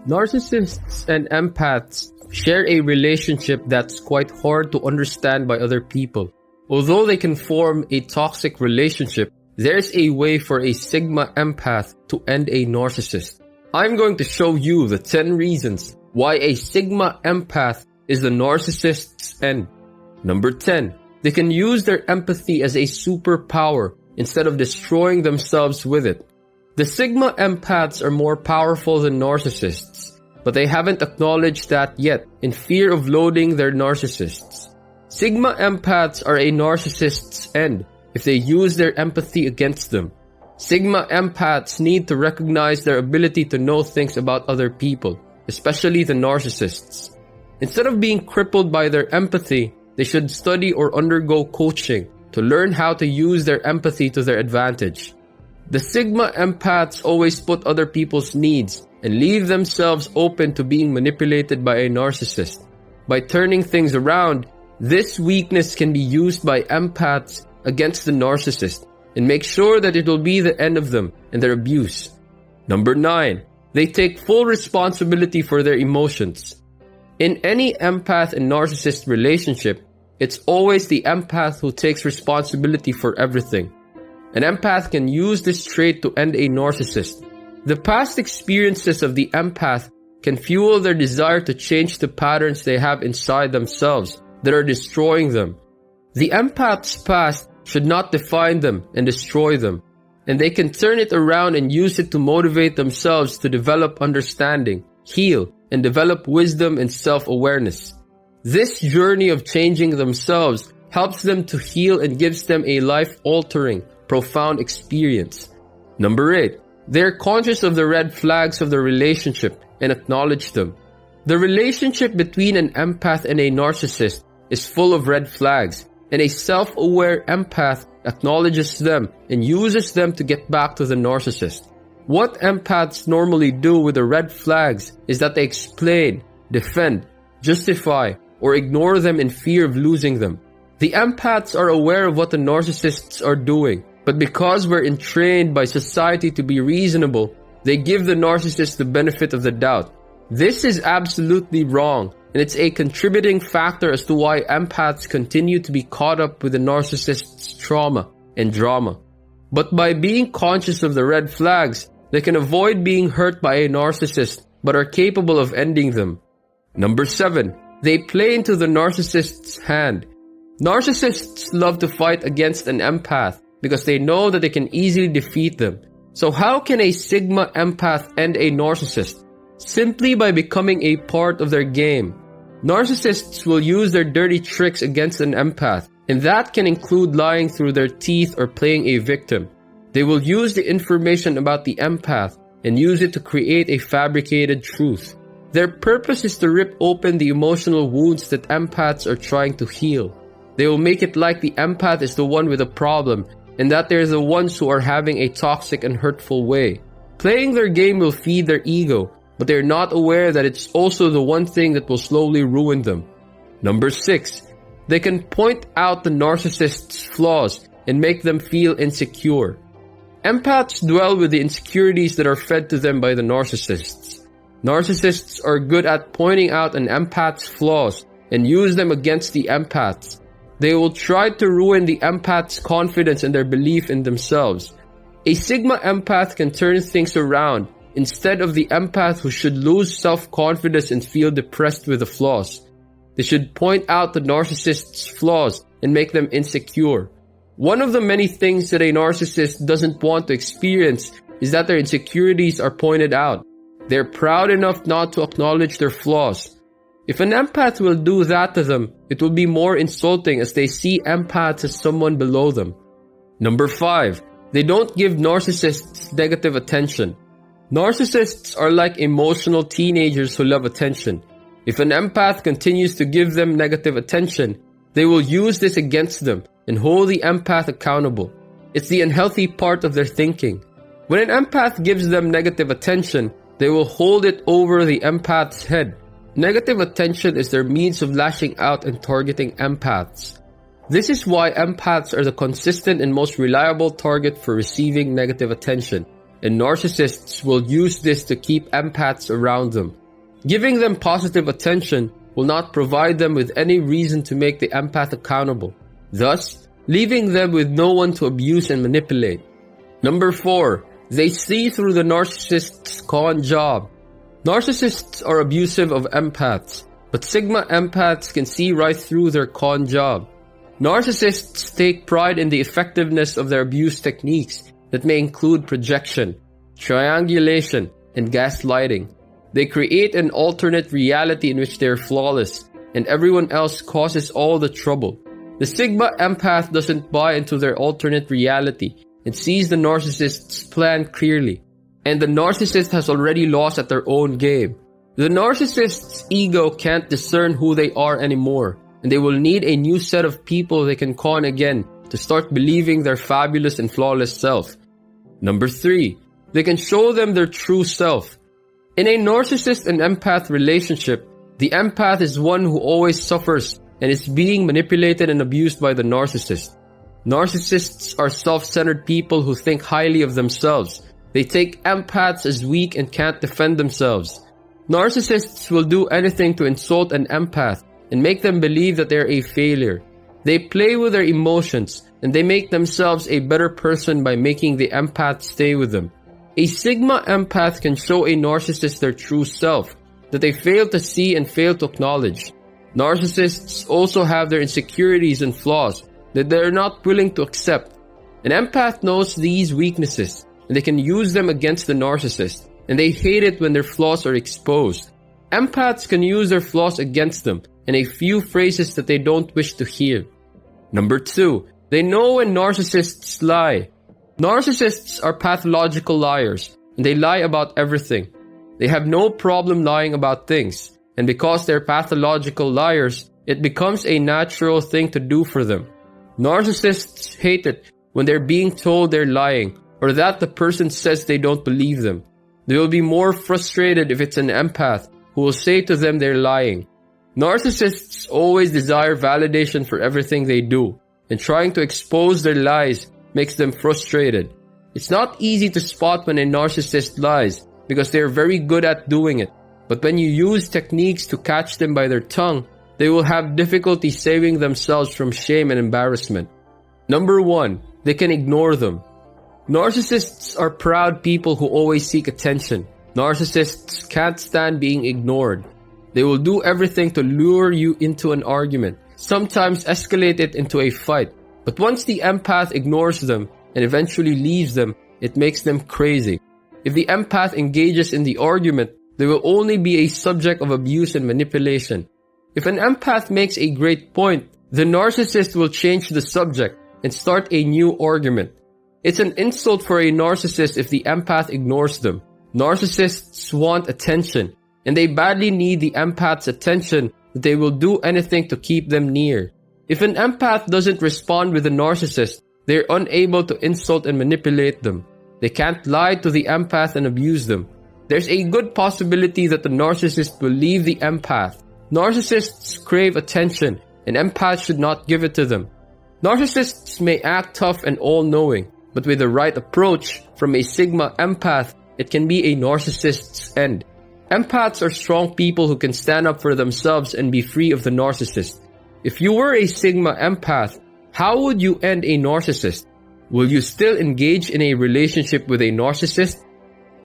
Narcissists and empaths share a relationship that's quite hard to understand by other people. Although they can form a toxic relationship, there's a way for a Sigma empath to end a narcissist. I'm going to show you the 10 reasons why a Sigma empath is the narcissist's end. Number 10. They can use their empathy as a superpower instead of destroying themselves with it. The Sigma empaths are more powerful than narcissists, but they haven't acknowledged that yet in fear of loading their narcissists. Sigma empaths are a narcissist's end if they use their empathy against them. Sigma empaths need to recognize their ability to know things about other people, especially the narcissists. Instead of being crippled by their empathy, they should study or undergo coaching to learn how to use their empathy to their advantage. The Sigma empaths always put other people's needs and leave themselves open to being manipulated by a narcissist. By turning things around, this weakness can be used by empaths against the narcissist and make sure that it will be the end of them and their abuse. Number 9. They take full responsibility for their emotions. In any empath and narcissist relationship, it's always the empath who takes responsibility for everything. An empath can use this trait to end a narcissist. The past experiences of the empath can fuel their desire to change the patterns they have inside themselves that are destroying them. The empath's past should not define them and destroy them, and they can turn it around and use it to motivate themselves to develop understanding, heal, and develop wisdom and self-awareness. This journey of changing themselves helps them to heal and gives them a life-altering, profound experience. Number 8. They're conscious of the red flags of the relationship and acknowledge them. The relationship between an empath and a narcissist is full of red flags, and a self-aware empath acknowledges them and uses them to get back to the narcissist. What empaths normally do with the red flags is that they explain, defend, justify, or ignore them in fear of losing them. The empaths are aware of what the narcissists are doing, but because we're entrained by society to be reasonable, they give the narcissist the benefit of the doubt. This is absolutely wrong, and it's a contributing factor as to why empaths continue to be caught up with the narcissist's trauma and drama. But by being conscious of the red flags, they can avoid being hurt by a narcissist, but are capable of ending them. Number 7. They play into the narcissist's hand. Narcissists love to fight against an empath because they know that they can easily defeat them. So how can a Sigma empath end a narcissist? Simply by becoming a part of their game. Narcissists will use their dirty tricks against an empath, and that can include lying through their teeth or playing a victim. They will use the information about the empath and use it to create a fabricated truth. Their purpose is to rip open the emotional wounds that empaths are trying to heal. They will make it like the empath is the one with a problem and that they're the ones who are having a toxic and hurtful way. Playing their game will feed their ego, but they're not aware that it's also the one thing that will slowly ruin them. Number 6. They can point out the narcissist's flaws and make them feel insecure. Empaths dwell with the insecurities that are fed to them by the narcissists. Narcissists are good at pointing out an empath's flaws and use them against the empaths. They will try to ruin the empath's confidence and their belief in themselves. A Sigma empath can turn things around instead of the empath who should lose self-confidence and feel depressed with the flaws. They should point out the narcissist's flaws and make them insecure. One of the many things that a narcissist doesn't want to experience is that their insecurities are pointed out. They're proud enough not to acknowledge their flaws. If an empath will do that to them, it will be more insulting as they see empaths as someone below them. Number 5. They don't give narcissists negative attention. Narcissists are like emotional teenagers who love attention. If an empath continues to give them negative attention, they will use this against them and hold the empath accountable. It's the unhealthy part of their thinking. When an empath gives them negative attention, they will hold it over the empath's head. Negative attention is their means of lashing out and targeting empaths. This is why empaths are the consistent and most reliable target for receiving negative attention. and narcissists will use this to keep empaths around them. Giving them positive attention will not provide them with any reason to make the empath accountable, thus leaving them with no one to abuse and manipulate. Number 4. They see through the narcissist's con job. Narcissists are abusive of empaths, but Sigma empaths can see right through their con job. Narcissists take pride in the effectiveness of their abuse techniques that may include projection, triangulation, and gaslighting. They create an alternate reality in which they are flawless, and everyone else causes all the trouble. The Sigma empath doesn't buy into their alternate reality and sees the narcissist's plan clearly, and the narcissist has already lost at their own game. The narcissist's ego can't discern who they are anymore, and they will need a new set of people they can con again to start believing their fabulous and flawless self. Number 3. They can show them their true self. In a narcissist and empath relationship, the empath is one who always suffers and is being manipulated and abused by the narcissist. Narcissists are self-centered people who think highly of themselves. They take empaths as weak and can't defend themselves. Narcissists will do anything to insult an empath and make them believe that they're a failure. They play with their emotions and they make themselves a better person by making the empath stay with them. A Sigma empath can show a narcissist their true self that they fail to see and fail to acknowledge. Narcissists also have their insecurities and flaws that they are not willing to accept. An empath knows these weaknesses and they can use them against the narcissist, and they hate it when their flaws are exposed. Empaths can use their flaws against them and a few phrases that they don't wish to hear. Number 2. They know when narcissists lie. Narcissists are pathological liars, and they lie about everything. They have no problem lying about things, and because they're pathological liars, it becomes a natural thing to do for them. Narcissists hate it when they're being told they're lying, or that the person says they don't believe them. They will be more frustrated if it's an empath who will say to them they're lying. Narcissists always desire validation for everything they do, and trying to expose their lies makes them frustrated. It's not easy to spot when a narcissist lies because they are very good at doing it. But when you use techniques to catch them by their tongue, they will have difficulty saving themselves from shame and embarrassment. Number 1. They can ignore them. Narcissists are proud people who always seek attention. Narcissists can't stand being ignored. They will do everything to lure you into an argument, sometimes escalate it into a fight. But once the empath ignores them and eventually leaves them, it makes them crazy. If the empath engages in the argument, they will only be a subject of abuse and manipulation. If an empath makes a great point, the narcissist will change the subject and start a new argument. It's an insult for a narcissist if the empath ignores them. Narcissists want attention, and they badly need the empath's attention that they will do anything to keep them near. If an empath doesn't respond with a narcissist, they're unable to insult and manipulate them. They can't lie to the empath and abuse them. There's a good possibility that the narcissist will leave the empath. Narcissists crave attention, and empaths should not give it to them. Narcissists may act tough and all-knowing, but with the right approach from a Sigma empath, it can be a narcissist's end. Empaths are strong people who can stand up for themselves and be free of the narcissist. If you were a Sigma empath, how would you end a narcissist? Will you still engage in a relationship with a narcissist?